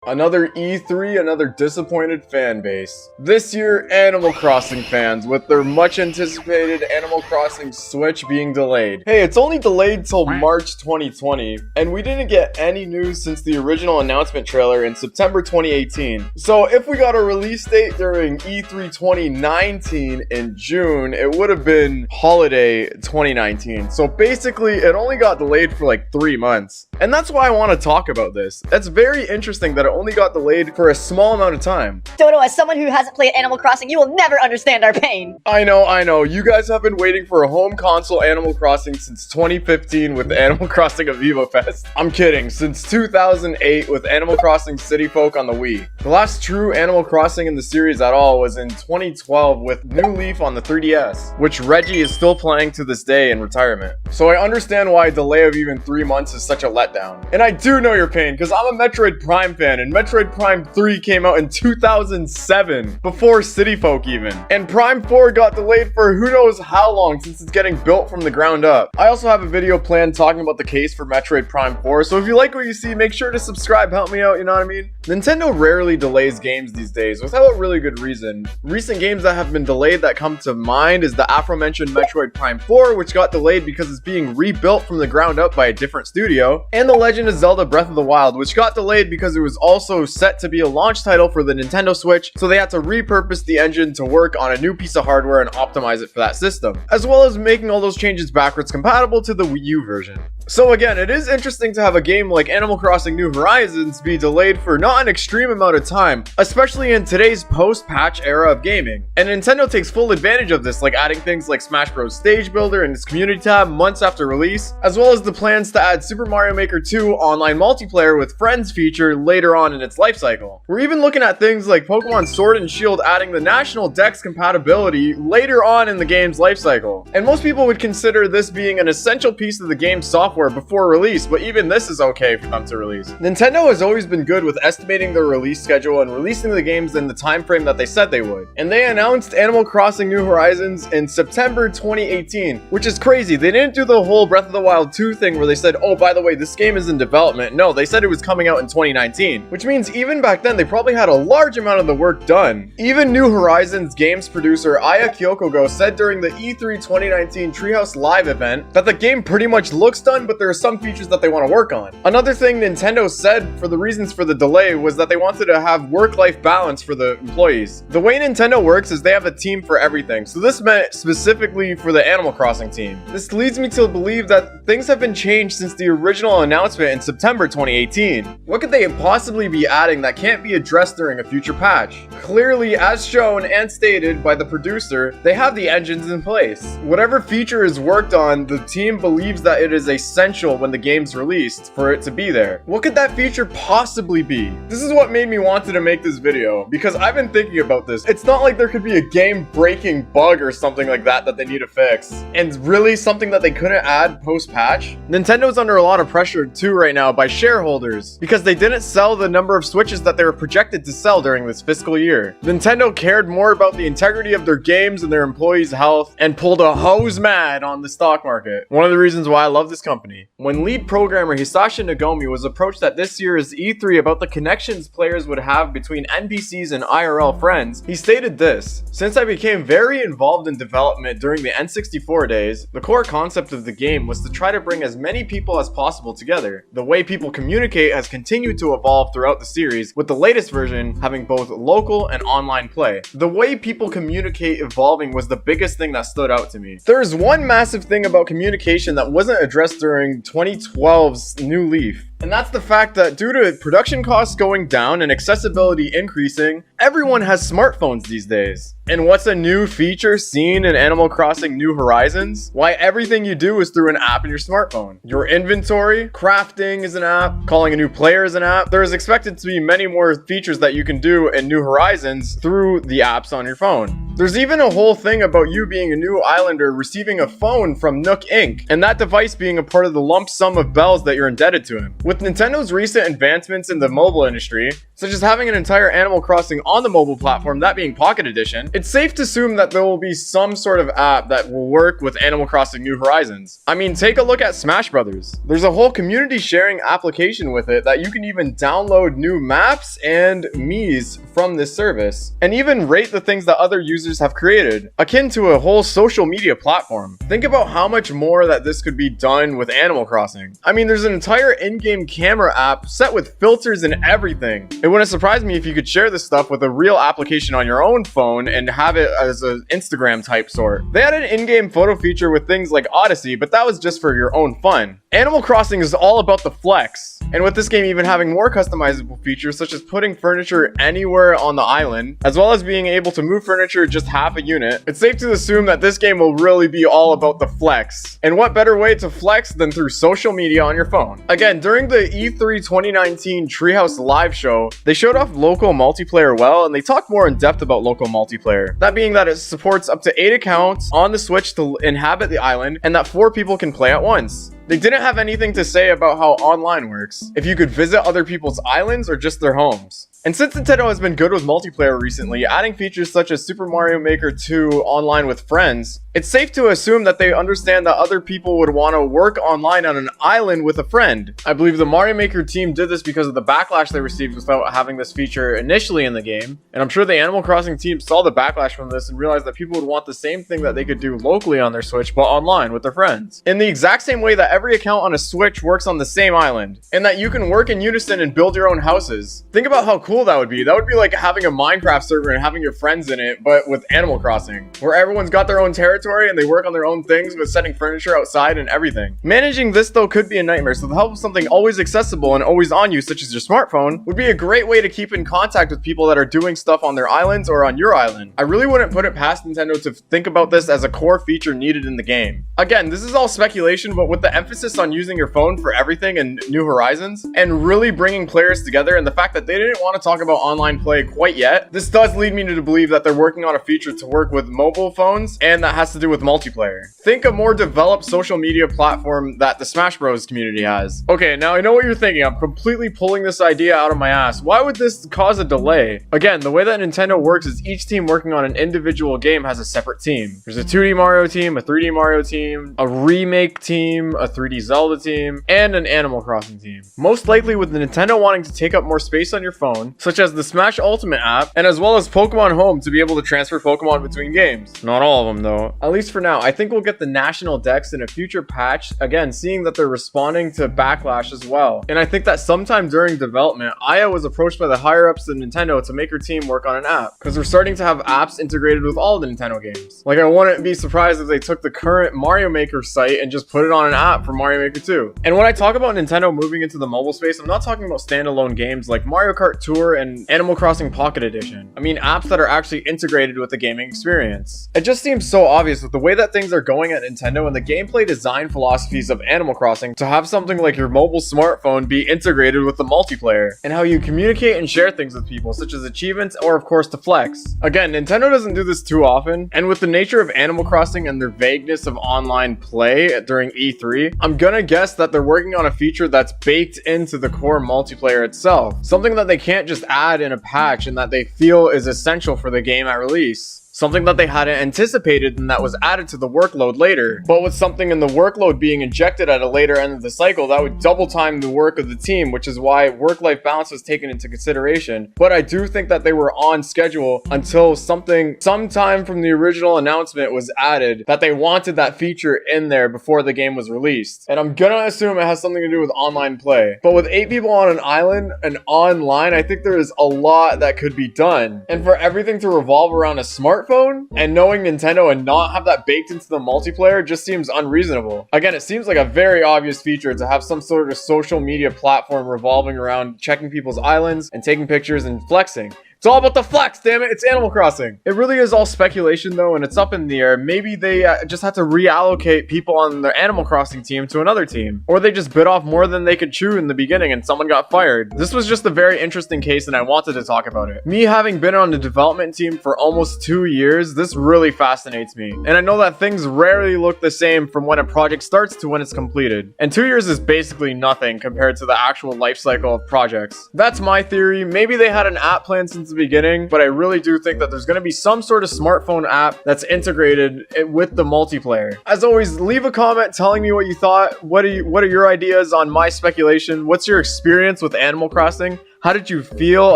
Another E3, another disappointed fan base. This year, Animal Crossing fans, with their much anticipated Animal Crossing Switch being delayed. Hey, it's only delayed till March 2020, and we didn't get any news since the original announcement trailer in September 2018. So if we got a release date during E3 2019 in June, it would have been holiday 2019. So basically, it only got delayed for like 3 months. And that's why I want to talk about this. That's very interesting that it only got delayed for a small amount of time. Dodo, as someone who hasn't played Animal Crossing, you will never understand our pain. I know. You guys have been waiting for a home console Animal Crossing since 2015 with Animal Crossing Avivo Fest. I'm kidding, since 2008 with Animal Crossing City Folk on the Wii. The last true Animal Crossing in the series at all was in 2012 with New Leaf on the 3DS, which Reggie is still playing to this day in retirement. So I understand why a delay of even 3 months is such a letdown. And I do know your pain, because I'm a Metroid Prime fan, and Metroid Prime 3 came out in 2007, before City Folk even. And Prime 4 got delayed for who knows how long since it's getting built from the ground up. I also have a video planned talking about the case for Metroid Prime 4, so if you like what you see, make sure to subscribe, help me out, you know what I mean? Nintendo rarely delays games these days without really good reason. Recent games that have been delayed that come to mind is the aforementioned Metroid Prime 4, which got delayed because it's being rebuilt from the ground up by a different studio, and The Legend of Zelda Breath of the Wild, which got delayed because it was also set to be a launch title for the Nintendo Switch, so they had to repurpose the engine to work on a new piece of hardware and optimize it for that system, as well as making all those changes backwards compatible to the Wii U version. So again, it is interesting to have a game like Animal Crossing New Horizons be delayed for not an extreme amount of time, especially in today's post-patch era of gaming. And Nintendo takes full advantage of this, like adding things like Smash Bros. Stage Builder in its community tab months after release, as well as the plans to add Super Mario Maker 2 online multiplayer with friends feature later on in its lifecycle. We're even looking at things like Pokemon Sword and Shield adding the National Dex compatibility later on in the game's lifecycle. And most people would consider this being an essential piece of the game's software before release, but even this is okay for them to release. Nintendo has always been good with estimating their release schedule and releasing the games in the time frame that they said they would. And they announced Animal Crossing New Horizons in September 2018, which is crazy. They didn't do the whole Breath of the Wild 2 thing where they said, oh, by the way, this game is in development. No, they said it was coming out in 2019, which means even back then they probably had a large amount of the work done. Even New Horizons games producer Aya Kyokogo said during the E3 2019 Treehouse Live event that the game pretty much looks done, but there are some features that they want to work on. Another thing Nintendo said for the reasons for the delay was that they wanted to have work-life balance for the employees. The way Nintendo works is they have a team for everything, so this meant specifically for the Animal Crossing team. This leads me to believe that things have been changed since the original announcement in September 2018. What could they possibly be adding that can't be addressed during a future patch? Clearly, as shown and stated by the producer, they have the engines in place. Whatever feature is worked on, the team believes that it is essential when the game's released for it to be there. What could that feature possibly be? This is what made me want to make this video, because I've been thinking about this. It's not like there could be a game-breaking bug or something like that that they need to fix, and really something that they couldn't add post-patch. Nintendo's under a lot of pressure too right now by shareholders, because they didn't sell the number of Switches that they were projected to sell during this fiscal year. Nintendo cared more about the integrity of their games and their employees' health, and pulled a hose mad on the stock market. One of the reasons why I love this company. When lead programmer Hisashi Nagomi was approached at this year's E3 about the connections players would have between NPCs and IRL friends, he stated this: "Since I became very involved in development during the N64 days, the core concept of the game was to try to bring as many people as possible together. The way people communicate has continued to evolve throughout the series, with the latest version having both local and online play. The way people communicate evolving was the biggest thing that stood out to me." There's one massive thing about communication that wasn't addressed during 2012's New Leaf. And that's the fact that due to production costs going down and accessibility increasing, everyone has smartphones these days. And what's a new feature seen in Animal Crossing New Horizons? Why, everything you do is through an app in your smartphone. Your inventory, crafting is an app, calling a new player is an app. There is expected to be many more features that you can do in New Horizons through the apps on your phone. There's even a whole thing about you being a new islander receiving a phone from Nook Inc., and that device being a part of the lump sum of bells that you're indebted to him. With Nintendo's recent advancements in the mobile industry, such as having an entire Animal Crossing on the mobile platform, that being Pocket Edition, it's safe to assume that there will be some sort of app that will work with Animal Crossing New Horizons. I mean, take a look at Smash Brothers. There's a whole community sharing application with it that you can even download new maps and Miis from this service, and even rate the things that other users have created, akin to a whole social media platform. Think about how much more that this could be done with Animal Crossing. I mean, there's an entire in-game camera app set with filters and everything. It wouldn't surprise me if you could share this stuff with a real application on your own phone and have it as an Instagram type sort. They had an in-game photo feature with things like Odyssey, but that was just for your own fun. Animal Crossing is all about the flex, and with this game even having more customizable features such as putting furniture anywhere on the island, as well as being able to move furniture just half a unit, it's safe to assume that this game will really be all about the flex. And what better way to flex than through social media on your phone? Again, during the E3 2019 Treehouse live show, they showed off local multiplayer well, and they talked more in depth about local multiplayer. That being that it supports up to 8 accounts on the Switch to inhabit the island, and that 4 people can play at once. They didn't have anything to say about how online works, if you could visit other people's islands or just their homes. And since Nintendo has been good with multiplayer recently, adding features such as Super Mario Maker 2 online with friends, it's safe to assume that they understand that other people would want to work online on an island with a friend. I believe the Mario Maker team did this because of the backlash they received without having this feature initially in the game, and I'm sure the Animal Crossing team saw the backlash from this and realized that people would want the same thing that they could do locally on their Switch but online with their friends. In the exact same way that every account on a Switch works on the same island, and that you can work in unison and build your own houses. Think about how cool that would be. That would be like having a Minecraft server and having your friends in it, but with Animal Crossing, where everyone's got their own territory and they work on their own things with setting furniture outside and everything. Managing this though could be a nightmare, so the help of something always accessible and always on you, such as your smartphone, would be a great way to keep in contact with people that are doing stuff on their islands or on your island. I really wouldn't put it past Nintendo to think about this as a core feature needed in the game. Again, this is all speculation, but with the emphasis on using your phone for everything in New Horizons and really bringing players together, and the fact that they didn't want to talk about online play quite yet, this does lead me to believe that they're working on a feature to work with mobile phones, and that has to do with multiplayer. Think a more developed social media platform that the Smash Bros community has. Okay, now I know what you're thinking. I'm completely pulling this idea out of my ass. Why would this cause a delay? Again, the way that Nintendo works is each team working on an individual game has a separate team. There's a 2D Mario team, a 3D Mario team, a remake team, a 3D Zelda team, and an Animal Crossing team. Most likely with Nintendo wanting to take up more space on your phone, such as the Smash Ultimate app, and as well as Pokemon Home to be able to transfer Pokemon between games. Not all of them though. At least for now. I think we'll get the national decks in a future patch, again, seeing that they're responding to backlash as well. And I think that sometime during development, Aya was approached by the higher ups of Nintendo to make her team work on an app, because we're starting to have apps integrated with all the Nintendo games. Like, I wouldn't be surprised if they took the current Mario Maker site and just put it on an app for Mario Maker 2. And when I talk about Nintendo moving into the mobile space, I'm not talking about standalone games like Mario Kart Tour and Animal Crossing Pocket Edition. I mean apps that are actually integrated with the gaming experience. It just seems so obvious with the way that things are going at Nintendo and the gameplay design philosophies of Animal Crossing to have something like your mobile smartphone be integrated with the multiplayer, and how you communicate and share things with people, such as achievements or of course to flex. Again, Nintendo doesn't do this too often, and with the nature of Animal Crossing and their vagueness of online play during E3, I'm gonna guess that they're working on a feature that's baked into the core multiplayer itself. Something that they can't just add in a patch and that they feel is essential for the game at release. Something that they hadn't anticipated and that was added to the workload later. But with something in the workload being injected at a later end of the cycle, that would double time the work of the team, which is why work-life balance was taken into consideration. But I do think that they were on schedule until sometime from the original announcement was added, that they wanted that feature in there before the game was released. And I'm gonna assume it has something to do with online play. But with 8 people on an island and online, I think there is a lot that could be done. And for everything to revolve around a smartphone, and knowing Nintendo and not have that baked into the multiplayer just seems unreasonable. Again, it seems like a very obvious feature to have some sort of social media platform revolving around checking people's islands and taking pictures and flexing. It's all about the flex, damn it. It's Animal Crossing. It really is all speculation though, and it's up in the air. Maybe they just had to reallocate people on their Animal Crossing team to another team. Or they just bit off more than they could chew in the beginning and someone got fired. This was just a very interesting case and I wanted to talk about it. Me having been on the development team for almost 2 years, this really fascinates me. And I know that things rarely look the same from when a project starts to when it's completed. And 2 years is basically nothing compared to the actual life cycle of projects. That's my theory. Maybe they had an app plan since the beginning, but I really do think that there's going to be some sort of smartphone app that's integrated with the multiplayer. As always, leave a comment telling me what you thought. What are your ideas on my speculation? What's your experience with Animal Crossing? How did you feel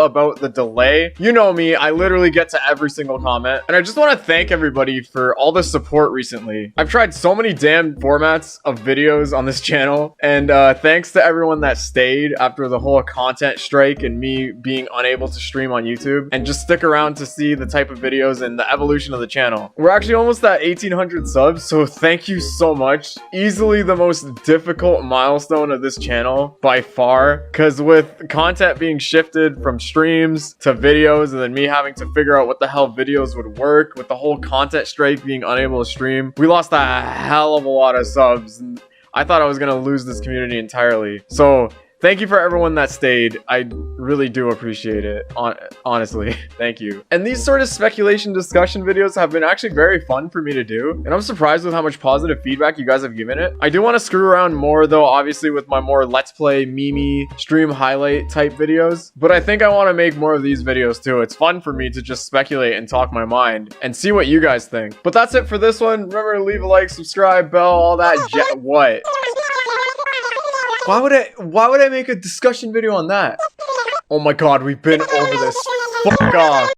about the delay? You know me, I literally get to every single comment. And I just want to thank everybody for all the support recently. I've tried so many damn formats of videos on this channel. And thanks to everyone that stayed after the whole content strike and me being unable to stream on YouTube. And just stick around to see the type of videos and the evolution of the channel. We're actually almost at 1,800 subs, so thank you so much. Easily the most difficult milestone of this channel by far. Because with content being shifted from streams to videos and then me having to figure out what the hell videos would work with the whole content strike being unable to stream, we lost a hell of a lot of subs and I thought I was gonna lose this community entirely. So thank you for everyone that stayed. I really do appreciate it. Honestly, thank you. And these sort of speculation discussion videos have been actually very fun for me to do. And I'm surprised with how much positive feedback you guys have given it. I do want to screw around more though, obviously with my more Let's Play, Mimi, stream highlight type videos. But I think I want to make more of these videos too. It's fun for me to just speculate and talk my mind and see what you guys think. But that's it for this one. Remember to leave a like, subscribe, bell, all that what? Why would I make a discussion video on that? Oh my god, we've been over this. Fuck off.